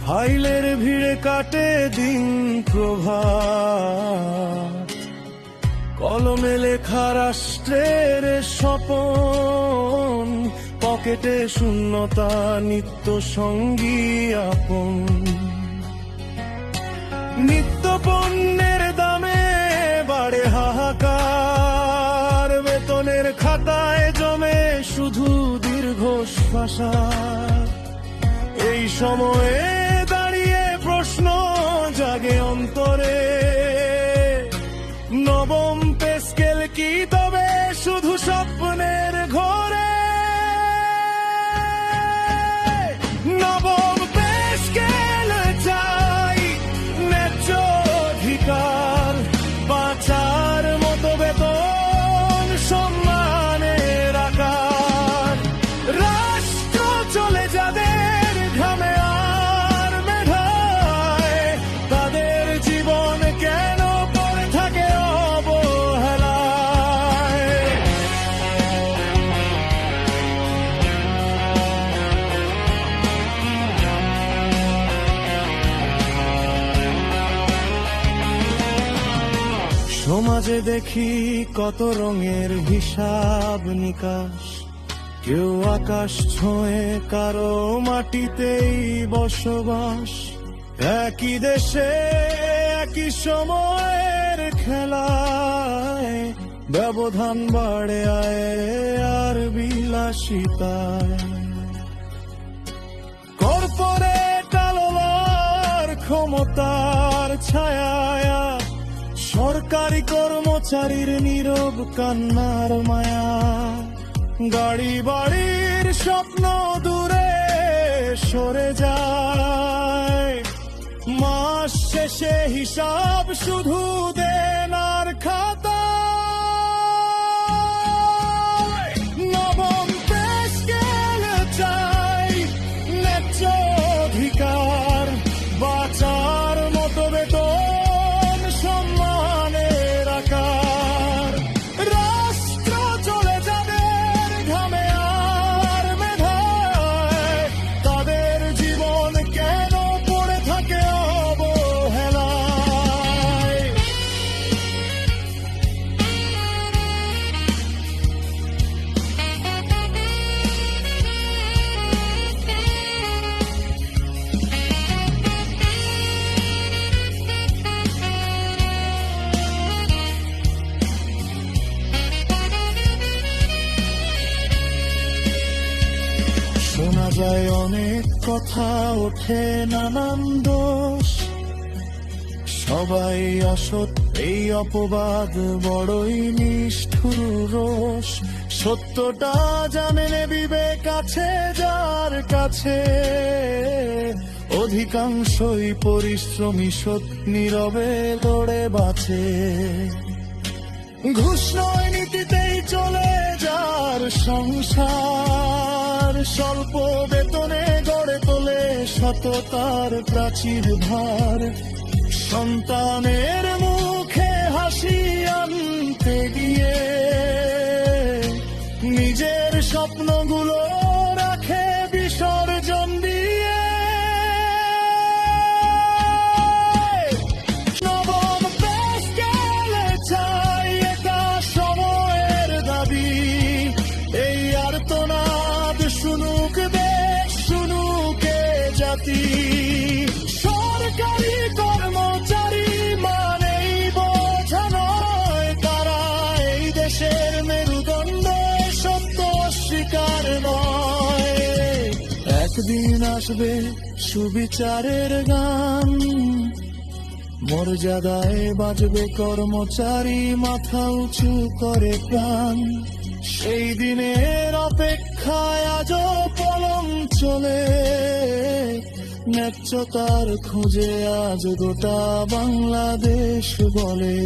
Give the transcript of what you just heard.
ফাইলের ভিড়ে কাটে দিন প্রভাত, কলমে লেখা রাষ্ট্রের স্বপন, পকেটে শূন্যতা নিত্য সঙ্গী আপন। নিত্য পণ্যের দামে বাড়ে হাহাকার, বেতনের খাতায় জমে শুধু দীর্ঘশ্বাস। এই সময়ে দাঁড়িয়ে প্রশ্ন জাগে অন্তরে, নবম পে স্কেল কি তবে শুধু স্বপ্নের ঘরে? নবম পে স্কেল চাই, ন্যায্য অধিকার, বাঁচার মতো বেতন, সম্মানের আকার। রাষ্ট্র চলে যাদের ঘামে আর মেধায়, তাদের জীবন কেন পড়ে থাকে অবহেলায়? সমাজে দেখি কত রঙের হিসাব নিকাশ, কেউ আকাশ ছোঁয়ে কারো মাটিতেই বসবাস। একই দেশে একই সময়ের খেলায়, ব্যবধান বাড়ে আয় আর বিলাসিতায়। কর্পোরেট আলোর ক্ষমতার ছায়ায়, সরকারি কর্মচারীর নীরব কান্নার মায়া। গাড়ি বাড়ির স্বপ্ন দূরে সরে যায়, মাস শেষে হিসাব শুধু দেনার খাতায়। নবম পে স্কেল চাই, ন্যায্য অধিকার, বাঁচার মতো বেতন, সম্মানের আকার। রাষ্ট্র চলে যাদের ঘামে আর মেধায়, তাদের জীবন কেন পড়ে থাকে অবহেলায়? শোনা যায় অনেক কথা, ওঠে নানান দোষ, সবাই অসৎ এই অপবাদ বড়ই নিষ্ঠুর রোষ। সত্যটা জানে বিবেক আছে যার কাছে, অধিকাংশই পরিশ্রমী সৎ নীরবে লড়ে বাঁচে। ঘুষ নয় নীতিতেই চলে যার সংসার, স্বল্প বেতনে গড়ে তোলে সততার প্রাচীর ভার। সন্তানের মুখে হাসি আনতে গিয়ে নিজের স্বপ্নগুলো রাখে বিসর্জন দিয়ে। নবম পে স্কেল চাই, এটা সময়ের দাবি। এই আর্তনাদ শুনুক দেশ, শুনুক এ জাতি। সরকারি কর্মচারী মানেই বোঝা নয়, তারা এই দেশের মেরুদণ্ড, সত্য অস্বীকার নয়। একদিন আসবে সুবিচারের গান, মর্যাদায় বাজবে কর্মচারী, মাথা উঁচু করে প্রাণ। সেই দিনের অপেক্ষায় আজও পলম চলে, ন্যায্যতার খোঁজে আজ গোটা বাংলাদেশ বলে।